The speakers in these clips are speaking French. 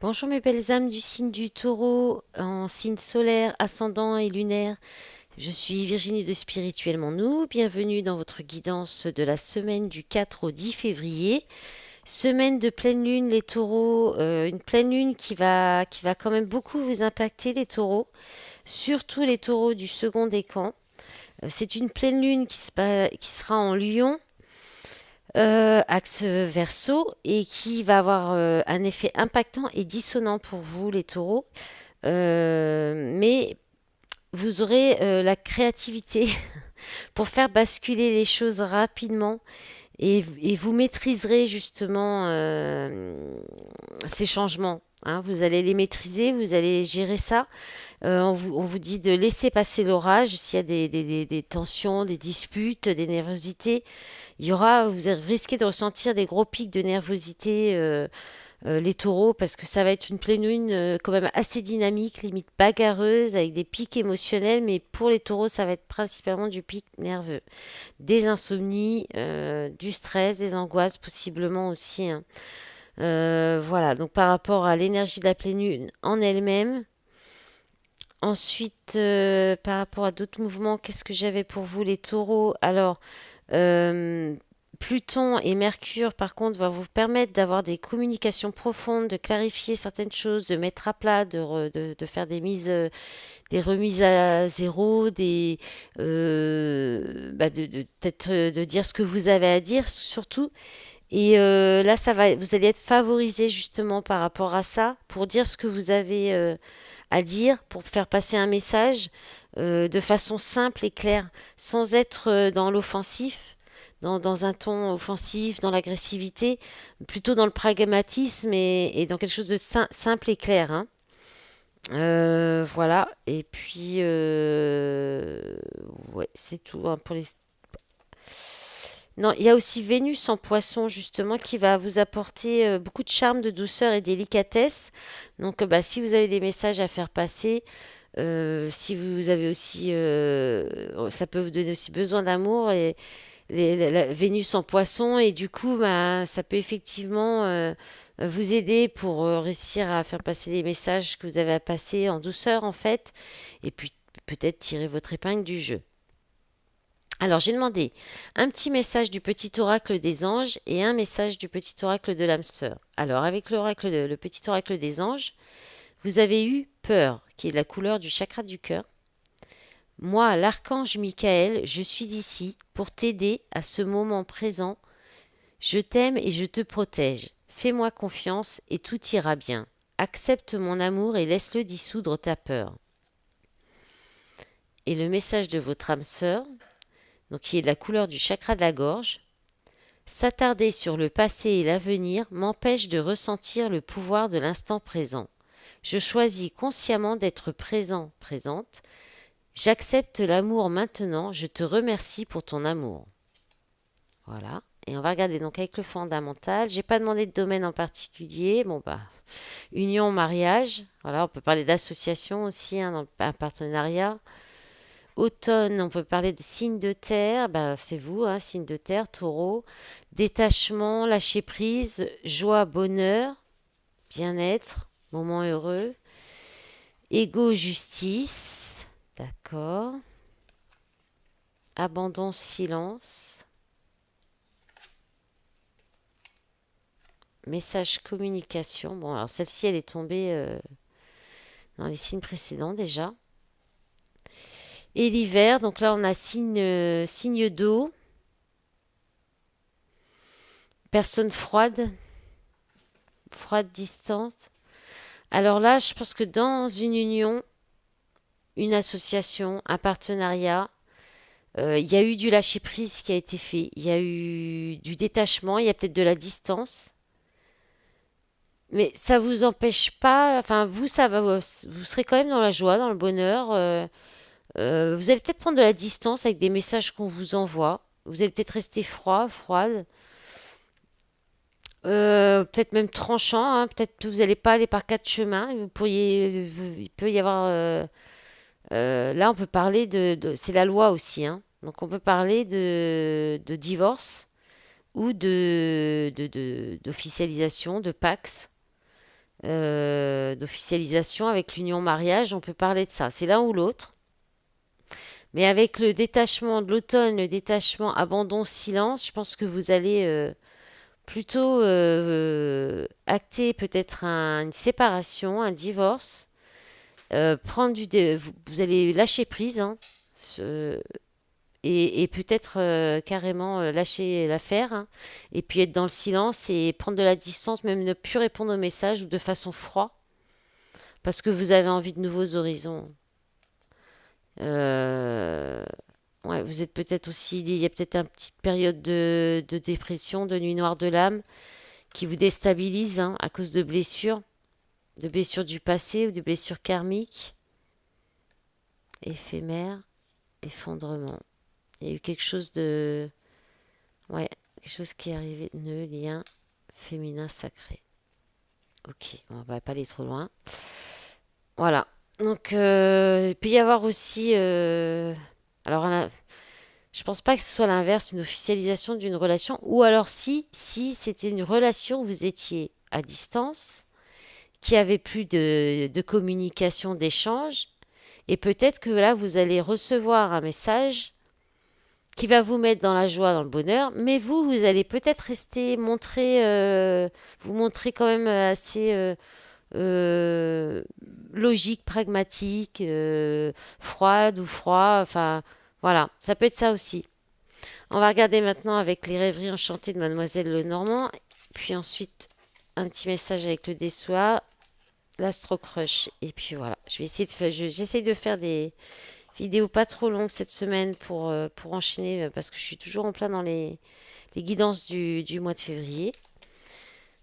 Bonjour mes belles âmes du signe du taureau, en signe solaire, ascendant et lunaire. Je suis Virginie de Spirituellement Nous. Bienvenue dans votre guidance de la semaine du 4 au 10 février. Semaine de pleine lune, les taureaux. Une pleine lune qui va quand même beaucoup vous impacter, les taureaux. Surtout les taureaux du second décan. C'est une pleine lune qui sera en Lion, axe verso, et qui va avoir un effet impactant et dissonant pour vous, les taureaux. Mais vous aurez la créativité pour faire basculer les choses rapidement et vous maîtriserez justement ces changements. Hein. Vous allez les maîtriser, vous allez gérer ça. On vous dit de laisser passer l'orage s'il y a des tensions, des disputes, des nervosités. Vous risquez de ressentir des gros pics de nervosité, les taureaux, parce que ça va être une pleine lune quand même assez dynamique, limite bagarreuse, avec des pics émotionnels, mais pour les taureaux, ça va être principalement du pic nerveux. Des insomnies, du stress, des angoisses possiblement aussi. Hein. Voilà, donc par rapport à l'énergie de la pleine lune en elle-même. Ensuite, par rapport à d'autres mouvements, qu'est-ce que j'avais pour vous, les taureaux? Alors, euh, Pluton et Mercure, par contre, vont vous permettre d'avoir des communications profondes, de clarifier certaines choses, de mettre à plat, de faire des remises à zéro, peut-être de dire ce que vous avez à dire, surtout. Et là, vous allez être favorisé justement par rapport à ça, pour dire ce que vous avez à dire, pour faire passer un message de façon simple et claire, sans être dans l'offensif, dans un ton offensif, dans l'agressivité, plutôt dans le pragmatisme et dans quelque chose de simple et clair. Hein. Voilà, et puis ouais, c'est tout hein, pour les. Non, il y a aussi Vénus en poisson, justement, qui va vous apporter beaucoup de charme, de douceur et délicatesse. Donc, si vous avez des messages à faire passer, si vous avez aussi, ça peut vous donner aussi besoin d'amour et la Vénus en poisson, et du coup, ça peut effectivement vous aider pour réussir à faire passer les messages que vous avez à passer en douceur, en fait, et puis peut-être tirer votre épingle du jeu. Alors, j'ai demandé un petit message du petit oracle des anges et un message du petit oracle de l'âme sœur. Alors, avec le petit oracle des anges, vous avez eu peur, qui est de la couleur du chakra du cœur. Moi, l'archange Michael, je suis ici pour t'aider à ce moment présent. Je t'aime et je te protège. Fais-moi confiance et tout ira bien. Accepte mon amour et laisse-le dissoudre ta peur. Et le message de votre âme sœur, donc qui est de la couleur du chakra de la gorge. S'attarder sur le passé et l'avenir m'empêche de ressentir le pouvoir de l'instant présent. Je choisis consciemment d'être présent, présente. J'accepte l'amour maintenant. Je te remercie pour ton amour. Voilà. Et on va regarder donc avec le fondamental. J'ai pas demandé de domaine en particulier. Bon union, mariage. Voilà, on peut parler d'association aussi, hein, dans un partenariat. Automne, on peut parler de signe de terre, c'est vous, hein, signe de terre, taureau. Détachement, lâcher prise, joie, bonheur, bien-être, moment heureux. Ego, justice, d'accord. Abandon, silence. Message, communication. Bon, alors celle-ci, elle est tombée dans les signes précédents déjà. Et l'hiver, donc là, on a signe d'eau. Personne froide, froide, distante. Alors là, je pense que dans une union, une association, un partenariat, il y a eu du lâcher-prise qui a été fait, il y a eu du détachement, il y a peut-être de la distance, mais ça vous empêche pas, enfin vous, vous serez quand même dans la joie, dans le bonheur. Vous allez peut-être prendre de la distance avec des messages qu'on vous envoie. Vous allez peut-être rester froid, froide. Peut-être même tranchant, hein. Peut-être que vous n'allez pas aller par quatre chemins. Il peut y avoir là, on peut parler c'est la loi aussi, hein. Donc, on peut parler de divorce ou d'officialisation, de Pax. d'officialisation, avec l'union mariage, on peut parler de ça. C'est l'un ou l'autre. Mais avec le détachement de l'automne, le détachement abandon silence, je pense que vous allez plutôt acter peut-être une séparation, un divorce, vous allez lâcher prise, hein, ce- et peut-être carrément lâcher l'affaire, hein, et puis être dans le silence et prendre de la distance, même ne plus répondre aux messages ou de façon froide, parce que vous avez envie de nouveaux horizons. Euh, ouais, vous êtes peut-être aussi, il y a peut-être une petite période de dépression, de nuit noire de l'âme, qui vous déstabilise, hein, à cause de blessures du passé ou de blessures karmiques, éphémères, effondrement. Il y a eu quelque chose de, ouais, quelque chose qui est arrivé, nœud, lien, féminin sacré. Ok, on va pas aller trop loin. Voilà. Donc, il peut y avoir aussi, alors, je pense pas que ce soit l'inverse, une officialisation d'une relation, ou alors si c'était une relation où vous étiez à distance, qui avait plus de communication, d'échange, et peut-être que là, vous allez recevoir un message qui va vous mettre dans la joie, dans le bonheur, mais vous allez peut-être vous montrer quand même assez euh, logique, pragmatique, froide ou froid, enfin, voilà, ça peut être ça aussi. On va regarder maintenant avec les rêveries enchantées de Mademoiselle Lenormand, puis ensuite un petit message avec le Dessoir, l'Astro Crush, et puis voilà. Je vais essayer de faire, j'essaie de faire des vidéos pas trop longues cette semaine pour enchaîner, parce que je suis toujours en plein dans les guidances du mois de février.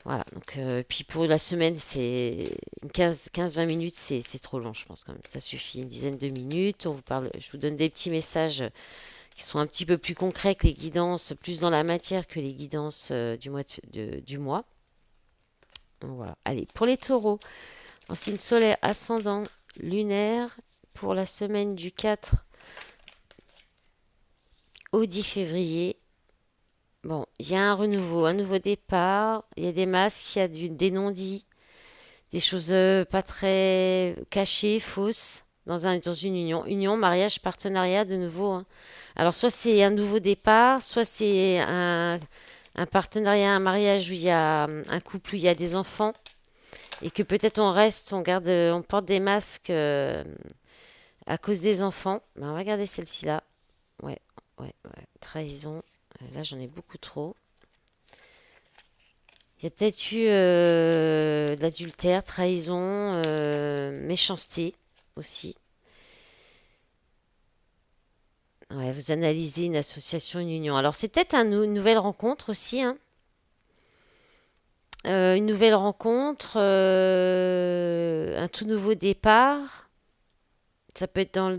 Voilà, donc, puis pour la semaine, c'est 15-20 minutes, c'est trop long, je pense quand même. Ça suffit, une dizaine de minutes. On vous parle, je vous donne des petits messages qui sont un petit peu plus concrets que les guidances, plus dans la matière que les guidances du mois. Donc voilà. Allez, pour les taureaux, en signe solaire, ascendant, lunaire, pour la semaine du 4 au 10 février. Bon, il y a un renouveau, un nouveau départ, il y a des masques, il y a des non-dits, des choses pas très cachées, fausses, dans une union, mariage, partenariat de nouveau, hein. Alors soit c'est un nouveau départ, soit c'est un partenariat, un mariage où il y a un couple où il y a des enfants et que peut-être on reste, on porte des masques à cause des enfants. Ben, on va regarder celle-ci là. Ouais, ouais. Trahison. Là j'en ai beaucoup trop. Il y a peut-être eu de l'adultère, trahison, méchanceté aussi. Ouais, vous analysez une association, une union. Alors c'est peut-être une nouvelle rencontre aussi, hein. Une nouvelle rencontre, un tout nouveau départ. Ça peut être dans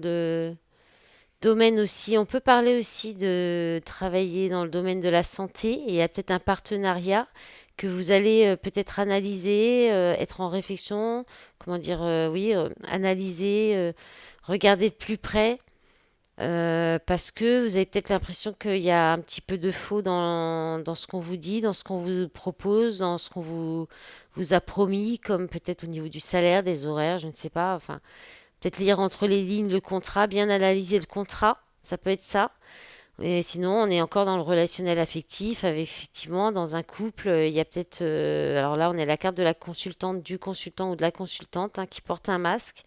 domaine aussi. On peut parler aussi de travailler dans le domaine de la santé. Et il y a peut-être un partenariat que vous allez peut-être analyser, être en réflexion, comment dire, oui, analyser, regarder de plus près. Parce que vous avez peut-être l'impression qu'il y a un petit peu de faux dans ce qu'on vous dit, dans ce qu'on vous propose, dans ce qu'on vous a promis, comme peut-être au niveau du salaire, des horaires, je ne sais pas. Enfin, peut-être lire entre les lignes le contrat, bien analyser le contrat, ça peut être ça. Et sinon, on est encore dans le relationnel affectif, avec effectivement, dans un couple, il y a peut-être, alors là, on est à la carte de la consultante, du consultant ou de la consultante, hein, qui porte un masque,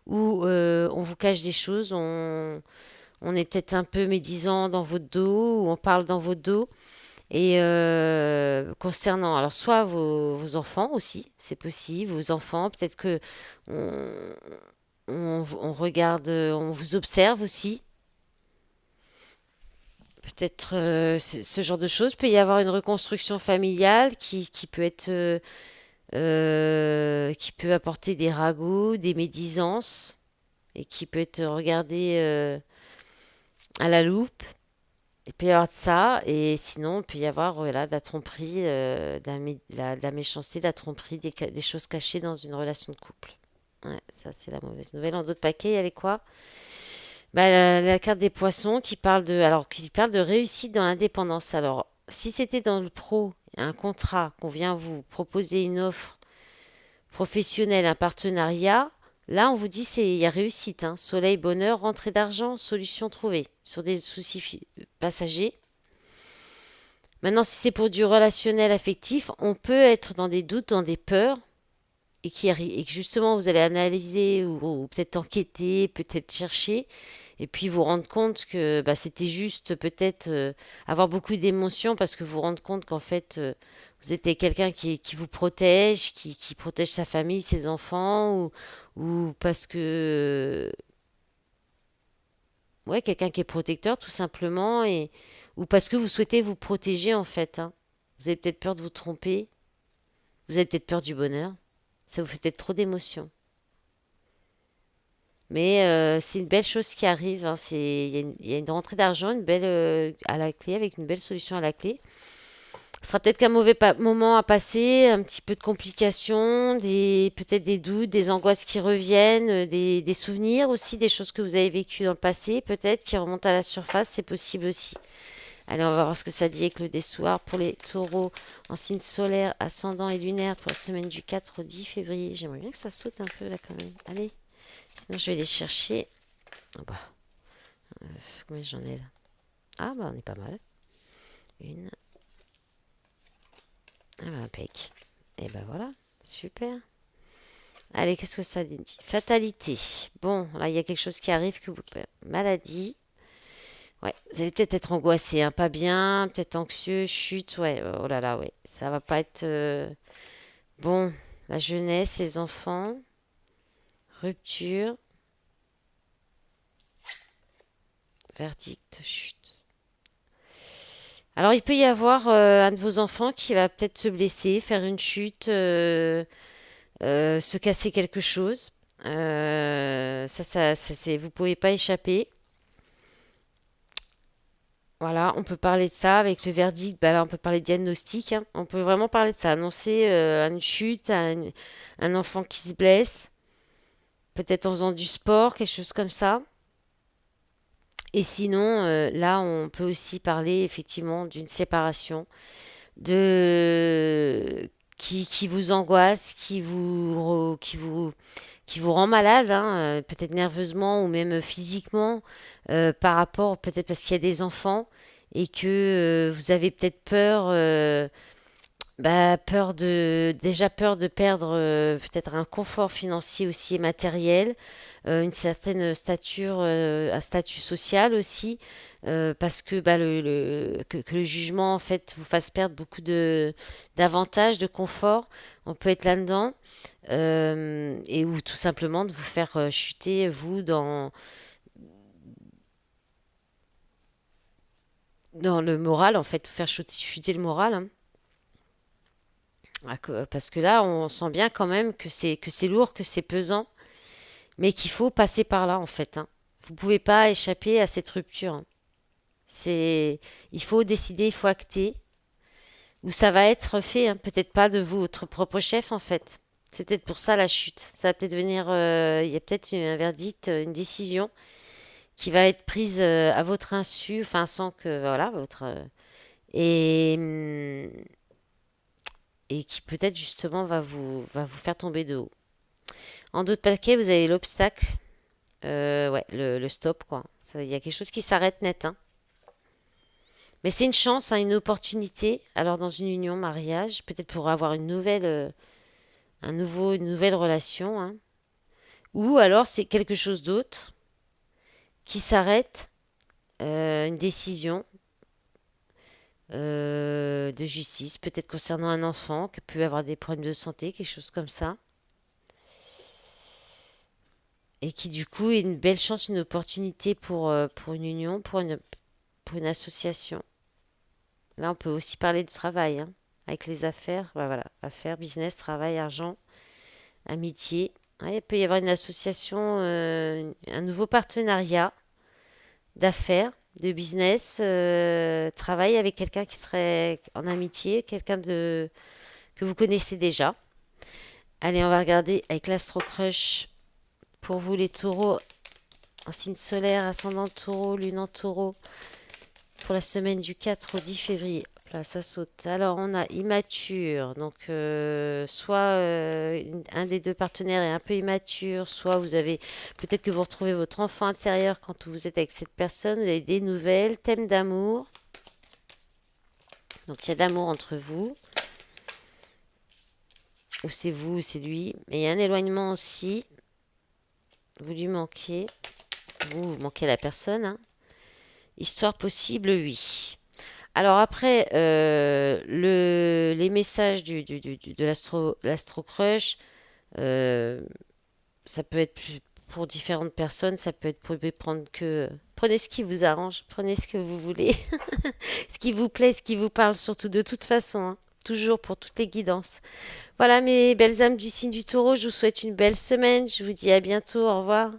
où on vous cache des choses, on est peut-être un peu médisant dans votre dos, ou on parle dans votre dos. Et concernant, alors soit vos enfants aussi, c'est possible, vos enfants, peut-être que on, on regarde, on vous observe aussi. Peut-être ce genre de choses. Peut y avoir une reconstruction familiale qui peut être, qui peut apporter des ragots, des médisances, et qui peut être regardée à la loupe. Il peut y avoir de ça, et sinon, il peut y avoir voilà, de la tromperie, de la méchanceté, de la tromperie, des choses cachées dans une relation de couple. Ouais, ça, c'est la mauvaise nouvelle. En d'autres paquets, il y avait quoi? Bah, la carte des poissons qui parle de réussite dans l'indépendance. Alors, si c'était dans le pro, un contrat qu'on vient vous proposer une offre professionnel, un partenariat, là, on vous dit il y a réussite, hein. Soleil, bonheur, rentrée d'argent, solution trouvée. Sur des soucis passagers. Maintenant, si c'est pour du relationnel affectif, on peut être dans des doutes, dans des peurs, et que justement vous allez analyser ou peut-être enquêter, peut-être chercher, et puis vous rendre compte que bah, c'était juste peut-être avoir beaucoup d'émotions parce que vous vous rendez compte qu'en fait vous êtes quelqu'un qui vous protège, qui protège sa famille, ses enfants, ou parce que ouais, quelqu'un qui est protecteur tout simplement, ou parce que vous souhaitez vous protéger en fait, hein. Vous avez peut-être peur de vous tromper, vous avez peut-être peur du bonheur, ça vous fait peut-être trop d'émotions. Mais c'est une belle chose qui arrive, hein. Il y a une rentrée d'argent, une belle à la clé, avec une belle solution à la clé. Ce sera peut-être qu'un mauvais moment à passer, un petit peu de complications, peut-être des doutes, des angoisses qui reviennent, des souvenirs aussi, des choses que vous avez vécues dans le passé, peut-être qui remontent à la surface, c'est possible aussi. Allez, on va voir ce que ça dit avec le dessoir pour les taureaux en signe solaire, ascendant et lunaire pour la semaine du 4 au 10 février. J'aimerais bien que ça saute un peu là quand même. Allez, sinon je vais les chercher. Ah bah, combien j'en ai là? Ah bah, on est pas mal. Une. Ah bah, impec. Et bah voilà, super. Allez, qu'est-ce que ça dit? Fatalité. Bon, là, il y a quelque chose qui arrive que vous... Maladie. Ouais, vous allez peut-être être angoissé, hein, pas bien, peut-être anxieux, chute, ouais, oh là là, ouais. Ça va pas être... Bon, la jeunesse, les enfants, rupture, verdict, chute. Alors, il peut y avoir un de vos enfants qui va peut-être se blesser, faire une chute, se casser quelque chose. Vous pouvez pas échapper. Voilà, on peut parler de ça avec le verdict. Bah là, on peut parler de diagnostic, hein. On peut vraiment parler de ça, annoncer une chute, un enfant qui se blesse, peut-être en faisant du sport, quelque chose comme ça. Et sinon, là, on peut aussi parler effectivement d'une séparation, de qui vous angoisse, qui vous rend malade, hein, peut-être nerveusement ou même physiquement, par rapport, peut-être parce qu'il y a des enfants et que vous avez peut-être peur, déjà peur de perdre peut-être un confort financier aussi et matériel, une certaine stature, un statut social aussi, parce que bah, que le jugement en fait vous fasse perdre beaucoup de d'avantages, de confort. On peut être là-dedans, et ou tout simplement de vous faire chuter vous dans le moral en fait, vous faire chuter le moral, hein. Parce que là, on sent bien quand même que c'est lourd, que c'est pesant, mais qu'il faut passer par là en fait, hein. Vous pouvez pas échapper à cette rupture, hein. C'est, il faut décider, il faut acter, ou ça va être fait, hein. Peut-être pas de votre propre chef en fait. C'est peut-être pour ça la chute. Ça va peut-être venir, il y a peut-être un verdict, une décision qui va être prise à votre insu, enfin sans que voilà et et qui peut-être justement va vous faire tomber de haut. En d'autres paquets, vous avez l'obstacle, ouais, le stop, quoi. Il y a quelque chose qui s'arrête net, hein. Mais c'est une chance, hein, une opportunité. Alors dans une union, mariage, peut-être pour avoir une nouvelle relation, hein. Ou alors c'est quelque chose d'autre qui s'arrête, une décision de justice, peut-être concernant un enfant qui peut avoir des problèmes de santé, quelque chose comme ça. Et qui du coup est une belle chance, une opportunité pour une union, pour une association. Là, on peut aussi parler du travail, hein, avec les affaires. Bah voilà, affaires, business, travail, argent, amitié. Ouais, il peut y avoir une association, un nouveau partenariat d'affaires, de business, travail avec quelqu'un qui serait en amitié, que vous connaissez déjà. Allez, on va regarder avec l'Astro Crush pour vous les taureaux en signe solaire, ascendant taureau, lune en taureau, pour la semaine du 4 au 10 février. Là, ça saute. Alors, on a immature. Donc, soit un des deux partenaires est un peu immature, soit vous avez peut-être que vous retrouvez votre enfant intérieur quand vous êtes avec cette personne. Vous avez des nouvelles, thème d'amour. Donc, il y a de l'amour entre vous, ou c'est vous, ou c'est lui. Mais il y a un éloignement aussi. Vous lui manquez. Vous manquez la personne, hein. Histoire possible, oui. Alors après, les messages de l'astro crush, euh, ça peut être pour différentes personnes, ça peut être pour prendre que... Prenez ce qui vous arrange, prenez ce que vous voulez, ce qui vous plaît, ce qui vous parle, surtout de toute façon, hein. Toujours pour toutes les guidances. Voilà mes belles âmes du signe du taureau, je vous souhaite une belle semaine, je vous dis à bientôt, au revoir.